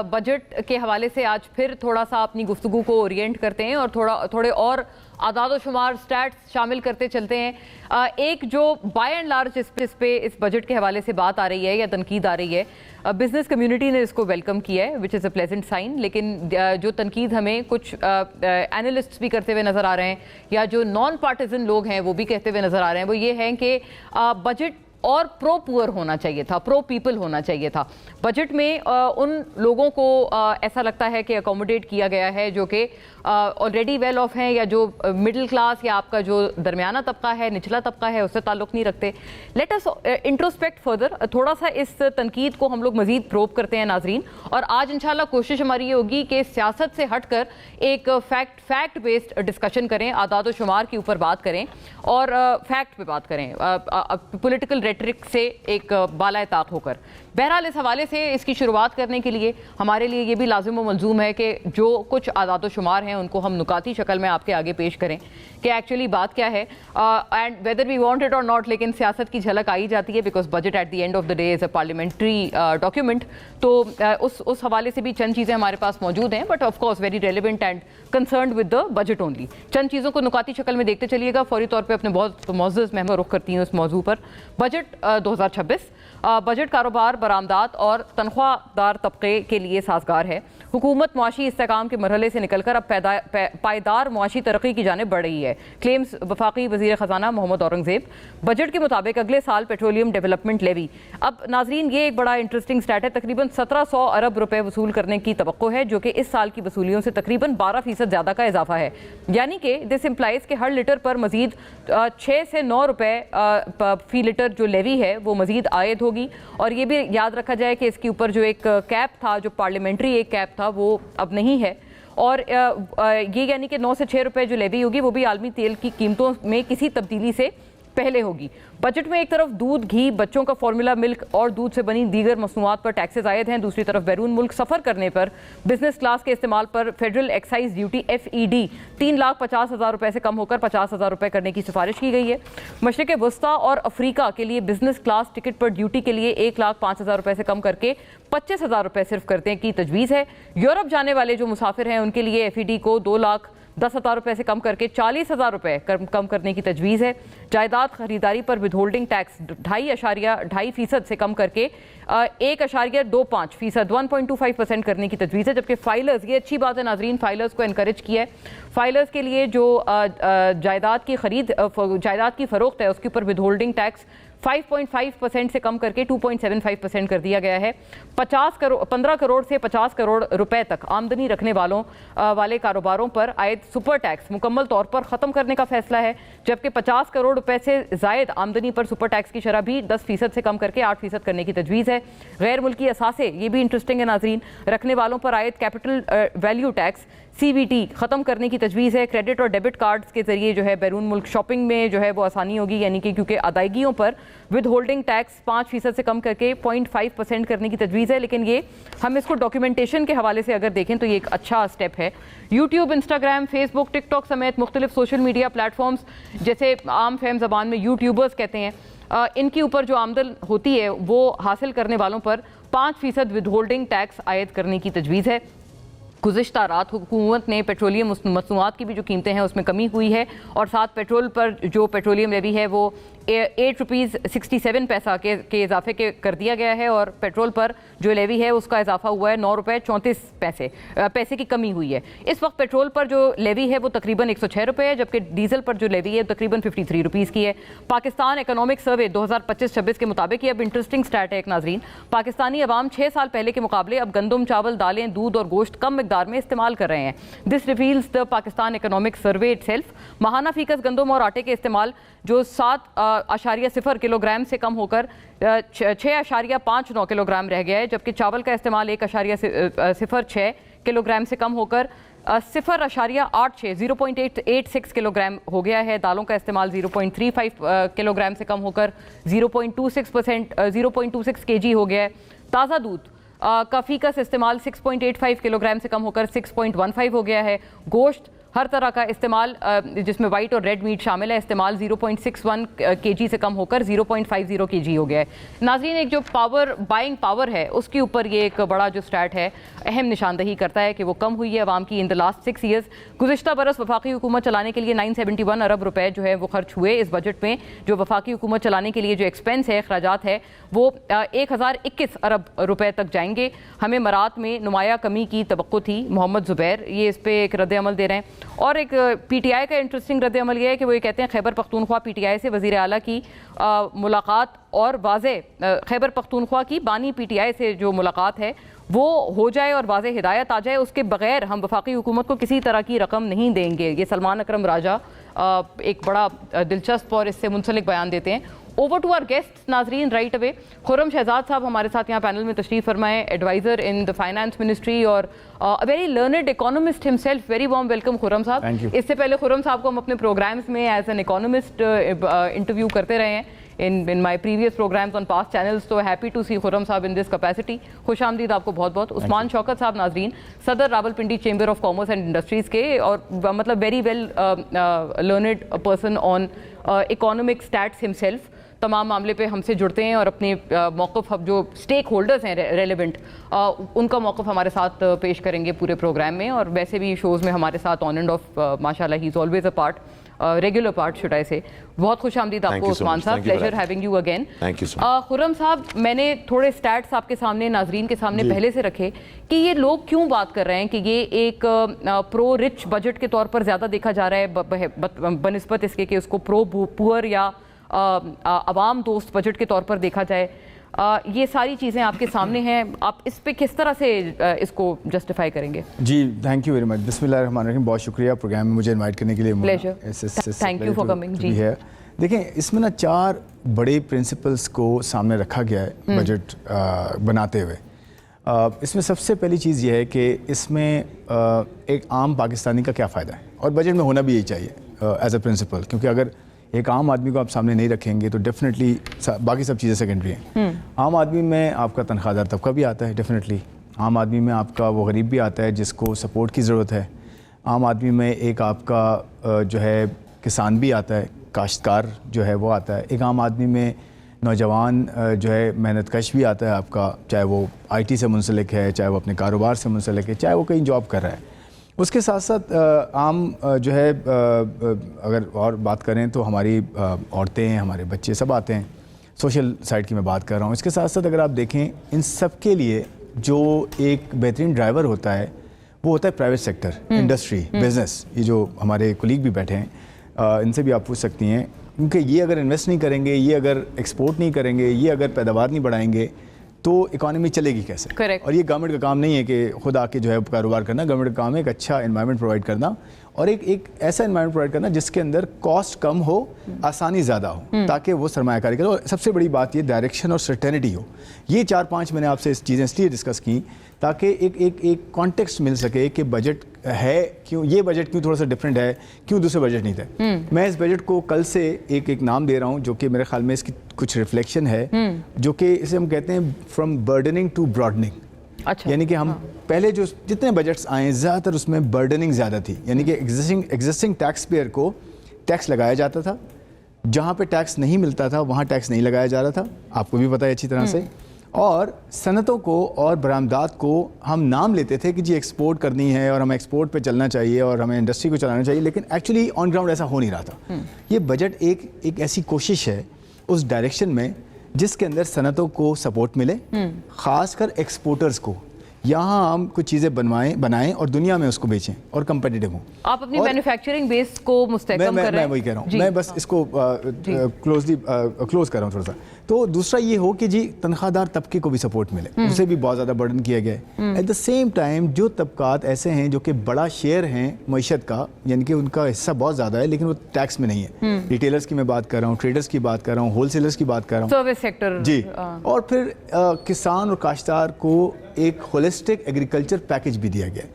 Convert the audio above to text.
Budget کے حوالے سے آج پھر تھوڑا سا اپنی گفتگو کو اورینٹ کرتے ہیں اور تھوڑے اور اعداد و شمار سٹیٹس شامل کرتے چلتے ہیں. ایک جو بائی اینڈ لارج اس پہ اس بجٹ کے حوالے سے بات آ رہی ہے یا تنقید آ رہی ہے, بزنس کمیونٹی نے اس کو ویلکم کیا ہے وچ از اے پلیزنٹ سائن, لیکن جو تنقید ہمیں کچھ اینالسٹس بھی کرتے ہوئے نظر آ رہے ہیں یا جو نان پارٹیزن لوگ ہیں وہ بھی کہتے ہوئے نظر آ رہے ہیں, وہ یہ ہیں کہ بجٹ اور پرو پور ہونا چاہیے تھا, پرو پیپل ہونا چاہیے تھا. بجٹ میں ان لوگوں کو ایسا لگتا ہے کہ اکوموڈیٹ کیا گیا ہے جو کہ آلریڈی ویل آف ہیں یا جو مڈل کلاس یا آپ کا جو درمیانہ طبقہ ہے, نچلا طبقہ ہے, اس سے تعلق نہیں رکھتے. لیٹ اس انٹروسپیکٹ فردر, تھوڑا سا اس تنقید کو ہم لوگ مزید پروب کرتے ہیں ناظرین, اور آج انشاءاللہ کوشش ہماری یہ ہوگی کہ سیاست سے ہٹ کر ایک فیکٹ بیسڈ ڈسکشن کریں, اعداد و شمار کے اوپر بات کریں اور فیکٹ پہ بات کریں, پولیٹیکل ریٹرک سے ایک بالائے طاق ہو کر. بہرحال اس حوالے سے اس کی شروعات کرنے کے لیے ہمارے لیے یہ بھی لازم و ملزوم ہے کہ جو کچھ اعداد و شمار ہیں ان کو ہم نکاتی شکل میں آپ کے آگے پیش کریں کہ ایکچولی بات کیا ہے, and whether we want it or not, لیکن سیاست کی جھلک آئی جاتی ہے because budget at the end of the day is a parliamentary document. تو اس حوالے سے بھی چند چیزیں ہمارے پاس موجود ہیں, but of course very relevant and concerned with the budget only. چند چیزوں کو نکاتی شکل میں دیکھتے چلیے گا. فوری طور پہ اپنے بہت معزز مہمان رخ کرتی ہوں اس موضوع پر. بجٹ 2026, بجٹ کاروبار, برآمدات اور تنخواہ دار طبقے کے لیے سازگار ہے. حکومت معاشی استحکام کے مرحلے سے نکل کر اب پائیدار معاشی ترقی کی جانب بڑھ رہی ہے, کلیمز وفاقی وزیر خزانہ محمد اورنگزیب. بجٹ کے مطابق اگلے سال پیٹرولیم ڈیولپمنٹ لیوی, اب ناظرین یہ ایک بڑا انٹرسٹنگ سٹیٹ ہے, تقریباً 1700 ارب روپے وصول کرنے کی توقع ہے, جو کہ اس سال کی وصولیوں سے تقریباً 12% زیادہ کا اضافہ ہے. یعنی کہ دس امپلائز کہ ہر لیٹر پر مزید 6 سے 9 روپے فی لیٹر جو لیوی ہے وہ مزید عائد ہوگی. اور یہ بھی یاد رکھا جائے کہ اس کے اوپر جو ایک کیپ تھا, جو پارلیمنٹری ایک کیپ تھا, وہ اب نہیں ہے. اور یہ یعنی کہ 9 سے 6 روپے جو لیوی ہوگی وہ بھی عالمی تیل کی قیمتوں میں کسی تبدیلی سے پہلے ہوگی. بجٹ میں ایک طرف دودھ, گھی, بچوں کا فارمولا ملک اور دودھ سے بنی دیگر مصنوعات پر ٹیکسز عائد ہیں. دوسری طرف بیرون ملک سفر کرنے پر بزنس کلاس کے استعمال پر فیڈرل ایکسائز ڈیوٹی FED 3,50,000 روپے سے کم ہو کر 50,000 روپے کرنے کی سفارش کی گئی ہے. مشرق وسطیٰ اور افریقہ کے لیے بزنس کلاس ٹکٹ پر ڈیوٹی کے لیے 1,05,000 روپے سے کم کر کے 25,000 روپے صرف کرنے کی تجویز ہے. یورپ جانے والے جو مسافر ہیں ان کے لیے FED کو 2,10,000 روپے سے کم کر کے 40,000 روپے کم کرنے کی تجویز ہے. جائیداد خریداری پر ود ہولڈنگ ٹیکس 2.5% سے کم کر کے 1.25% 1.25% کرنے کی تجویز ہے. جبکہ فائلرز, یہ اچھی بات ہے ناظرین, فائلرز کو انکریج کیا ہے. فائلرز کے لیے جو جائیداد کی فروخت ہے اس کے اوپر ود ہولڈنگ ٹیکس 5.5% سے کم کر کے 2.75% کر دیا گیا ہے. 15 کروڑ سے 50 کروڑ روپے تک آمدنی رکھنے والے کاروباروں پر عائد سپر ٹیکس مکمل طور پر ختم کرنے کا فیصلہ ہے, جبکہ 50 کروڑ روپے سے زائد آمدنی پر سپر ٹیکس کی شرح بھی 10% سے کم کر کے 8% کرنے کی تجویز ہے. غیر ملکی اثاثے, یہ بھی انٹرسٹنگ ہے ناظرین, رکھنے والوں پر عائد کیپٹل ویلیو ٹیکس CVT ختم کرنے کی تجویز ہے. کریڈٹ اور ڈیبٹ کارڈز کے ذریعے جو ہے بیرون ملک شاپنگ میں جو ہے وہ آسانی ہوگی, یعنی کہ کیونکہ ادائیگیوں پر ود ہولڈنگ ٹیکس 5% سے کم کر کے 0.5% کرنے کی تجویز ہے. لیکن یہ ہم اس کو ڈاکیومنٹیشن کے حوالے سے اگر دیکھیں تو یہ ایک اچھا سٹیپ ہے. یوٹیوب, انسٹاگرام, فیس بک, ٹک ٹاک سمیت مختلف سوشل میڈیا پلیٹ فارمز, جیسے عام فہم زبان میں یوٹیوبرز کہتے ہیں, ان کے اوپر جو آمدن ہوتی ہے وہ حاصل کرنے والوں پر 5% ود ہولڈنگ ٹیکس عائد کرنے کی تجویز ہے. گزشتہ رات حکومت نے پیٹرولیم مصنوعات کی بھی جو قیمتیں ہیں اس میں کمی ہوئی ہے, اور ساتھ پیٹرول پر جو پیٹرولیم لیوی ہے وہ 8.67 پیسہ کے اضافے کر دیا گیا ہے, اور پیٹرول پر جو لیوی ہے اس کا اضافہ ہوا ہے 9.34 پیسے کی کمی ہوئی ہے. اس وقت پیٹرول پر جو لیوی ہے وہ تقریباً 106 روپے ہے, جبکہ ڈیزل پر جو لیوی ہے تقریباً 53 روپیز کی ہے. پاکستان اکنامک سروے 2025-26 کے مطابق, یہ اب انٹرسٹنگ سٹیٹ ہے ایک ناظرین, پاکستانی عوام 6 سال پہلے کے مقابلے اب گندم, چاول, دالیں, دودھ اور گوشت کم مقدار میں استعمال کر رہے ہیں. This reveals the Pakistan economic survey itself. ماہانہ فیکس گندم اور آٹے کے استعمال جو 7.0 کلو گرام سے کم ہو کر 6.59 کلو گرام رہ گیا ہے, جبکہ چاول کا استعمال 1.06 کلو گرام سے کم ہو کر 0.86 کلو گرام ہو گیا ہے. دالوں کا استعمال 0.35 کلو گرام سے کم ہو کر 0.26 kg ہو گیا ہے. تازہ دودھ کا فیکس استعمال 6.85 کلو گرام سے کم ہو کر 6.15 ہو گیا ہے. گوشت हर तरह का इस्तेमाल, जिसमें वाइट और रेड मीट शामिल है, इस्तेमाल 0.61 kg से कम होकर 0.50 kg हो गया है। नाज़रीन, एक जो बाइंग पावर है उसके ऊपर ये एक बड़ा जो स्टैट है अहम निशानदही करता है कि वो कम हुई है अवाम की इन द लास्ट 6 ईयर्स। गुज़िश्ता बरस वफाकी हुकूमत चलाने के लिए 971 अरब रुपए जो है वो खर्च हुए। इस बजट में जो वफाकी हुकूमत चलाने के लिए जो एक्सपेंस है, अखराजात है, वो 1021 अरब रुपए तक जाएंगे। हमें मरात में नुमाया कमी की तवक्को थी। मोहम्मद ज़ुबैर ये इस पर एक रद्द अमल दे रहे हैं। और एक PTI का इंटरेस्टिंग रद्द अमल ये है कि वो ये कहते हैं खैबर पख्तूनख्वा PTI से वज़ीर आला की मुलाकात और वाज़ेह खैबर पख्तूनख्वा की बानी PTI से जो मुलाकात है वो हो जाए और वाज़ेह हिदायत आ जाए, उसके बगैर हम वफाकी हुकूमत को किसी तरह की रकम नहीं देंगे। ये सलमान अकरम राजा एक बड़ा दिलचस्प और इससे मुंसलिक बयान देते हैं। ओवर टू आवर गेस्ट नाजरीन राइट अवे। खुर्रम शहजाद साहब हमारे साथ यहाँ पैनल में तशरीफ़ फरमाएं, advisor in the finance ministry और a very learned economist himself. Very warm welcome Khurram साहब। इससे पहले खुर्रम साहब को हम अपने प्रोग्राम्स में एज एन इकोनॉमिस्ट इंटरव्यू करते रहे हैं in my previous programs on past channels, so happy to see Khurram साहब in this capacity. खुश आमदीद आपको बहुत बहुत। उस्मान शौकत साहब नाजरीन, सदर Rawalpindi chamber of commerce and industries के, और मतलब very well learned person on economic stats himself. तमाम मामले पे हमसे जुड़ते हैं और अपने मौक़िफ़ जो स्टेक होल्डर्स हैं रेलेवेंट उनका मौक़िफ़ हमारे साथ पेश करेंगे पूरे प्रोग्राम में। और वैसे भी शोज़ में हमारे साथ ऑन एंड ऑफ माशाल्लाह he is always a part, regular part should I से। बहुत खुश आमदीद आपको उस्मान साहब, pleasure having you again. Khurram साहब, मैंने थोड़े स्टैट्स आपके सामने नाजरीन के सामने पहले से रखे कि ये लोग क्यों बात कर रहे हैं कि ये एक प्रो रिच बजट के तौर पर ज़्यादा देखा जा रहा है बनिस्बत इसके कि उसको प्रो पुअर या अवाम दोस्त बजट के तौर पर देखा जाए। ये सारी चीज़ें आपके सामने हैं, आप इस पे किस तरह से इसको जस्टिफाई करेंगे? जी थैंक यू वेरी मच। बिस्मिल्लाहिर्रहमानिर्रहीम। बहुत शुक्रिया प्रोग्राम में मुझे इनवाइट करने के लिए। Pleasure, thank you for coming. जी देखें, इसमें ना 4 बड़े प्रिंसिपल्स को सामने रखा गया है बजट बनाते हुए। इसमें सबसे पहली चीज़ ये है कि इसमें एक आम पाकिस्तानी का क्या फ़ायदा है, और बजट में होना भी यही चाहिए एज अ प्रिंसिपल, क्योंकि अगर एक आम आदमी को आप सामने नहीं रखेंगे तो डेफिनेटली बाकी सब चीज़ें सेकेंडरी हैं। आम आदमी में आपका तनख्वाहदार तबका भी आता है, डेफिनेटली आम आदमी में आपका वो गरीब भी आता है जिसको सपोर्ट की ज़रूरत है। आम आदमी में एक आपका जो है किसान भी आता है, काश्तकार जो है वो आता है। एक आम आदमी में नौजवान जो है मेहनत कश भी आता है आपका, चाहे वो IT से मुंसलिक है, चाहे वो अपने कारोबार से मुंसलिक है, चाहे वो कहीं जॉब कर रहा है। उसके साथ साथ आम जो है अगर और बात करें तो हमारी औरतें हैं, हमारे बच्चे सब आते हैं। सोशल साइड की मैं बात कर रहा हूँ। इसके साथ साथ अगर आप देखें, इन सब के लिए जो एक बेहतरीन ड्राइवर होता है वो होता है प्राइवेट सेक्टर, इंडस्ट्री, बिज़नेस। ये जो हमारे कोलीग भी बैठे हैं इनसे भी आप पूछ सकती हैं, क्योंकि ये अगर इन्वेस्ट नहीं करेंगे, ये अगर एक्सपोर्ट नहीं करेंगे, ये अगर पैदावार नहीं बढ़ाएंगे तो इकॉनमी चलेगी कैसे? Correct. और ये गवर्नमेंट का काम नहीं है कि खुद आके जो है कारोबार करना। गवर्नमेंट का काम है एक अच्छा एनवायरनमेंट प्रोवाइड करना, और एक ऐसा एनवायरनमेंट प्रोवाइड करना जिसके अंदर कॉस्ट कम हो, आसानी ज़्यादा हो, ताकि वो सरमायाकारी करे। और सबसे बड़ी बात ये डायरेक्शन और सर्टेनिटी हो। ये 4-5 मैंने आपसे इस चीज़ें इसलिए डिस्कस की ताकि एक कॉन्टेक्स्ट मिल सके कि बजट है क्यों, ये बजट क्यों थोड़ा सा डिफरेंट है, क्यों दूसरे बजट नहीं थे। मैं इस बजट को कल से एक नाम दे रहा हूँ जो कि मेरे ख्याल में इसकी कुछ रिफ्लेक्शन है, जो कि इसे हम कहते हैं फ्रॉम बर्डनिंग टू ब्रॉडनिंग। अच्छा। यानी कि हम पहले जो जितने बजट्स आए ज़्यादातर उसमें बर्डनिंग ज़्यादा थी, यानी कि एग्जिस्टिंग टैक्स पेयर को टैक्स लगाया जाता था, जहाँ पे टैक्स नहीं मिलता था वहाँ टैक्स नहीं लगाया जा रहा था, आपको भी पता है अच्छी तरह से। और सनतों को और बरामदात को हम नाम लेते थे कि जी एक्सपोर्ट करनी है और हमें एक्सपोर्ट पे चलना चाहिए और हमें इंडस्ट्री को चलाना चाहिए, लेकिन एक्चुअली ऑन ग्राउंड ऐसा हो नहीं रहा था। ये बजट एक ऐसी कोशिश है उस डायरेक्शन में जिसके अंदर सनतों को सपोर्ट मिले, ख़ासकर एक्सपोर्टर्स को, यहाँ हम कुछ चीज़ें बनाएं और दुनिया में उसको बेचें और कंपेटिटिव हों। आप अपनी मैन्युफैक्चरिंग बेस को मुस्तहकम कर रहे हैं। मैं वही कह रहा हूँ, मैं बस इसको क्लोज कर रहा हूँ थोड़ा सा। तो दूसरा ये हो कि जी तनख्वाहदार तबके को भी सपोर्ट मिले, उसे भी बहुत ज़्यादा बर्डन किया गया है। एट द सेम टाइम जो तबकात ऐसे हैं जो कि बड़ा शेयर हैं मईशत का, यानी कि उनका हिस्सा बहुत ज़्यादा है लेकिन वो टैक्स में नहीं है। रिटेलर्स की मैं बात कर रहा हूँ, ट्रेडर्स की बात कर रहा हूँ, होलसेलर्स की बात कर रहा हूँ, सर्विस सेक्टर जी। और फिर किसान और काश्तकार को एक होलिस्टिक एग्रीकल्चर पैकेज भी दिया गया है।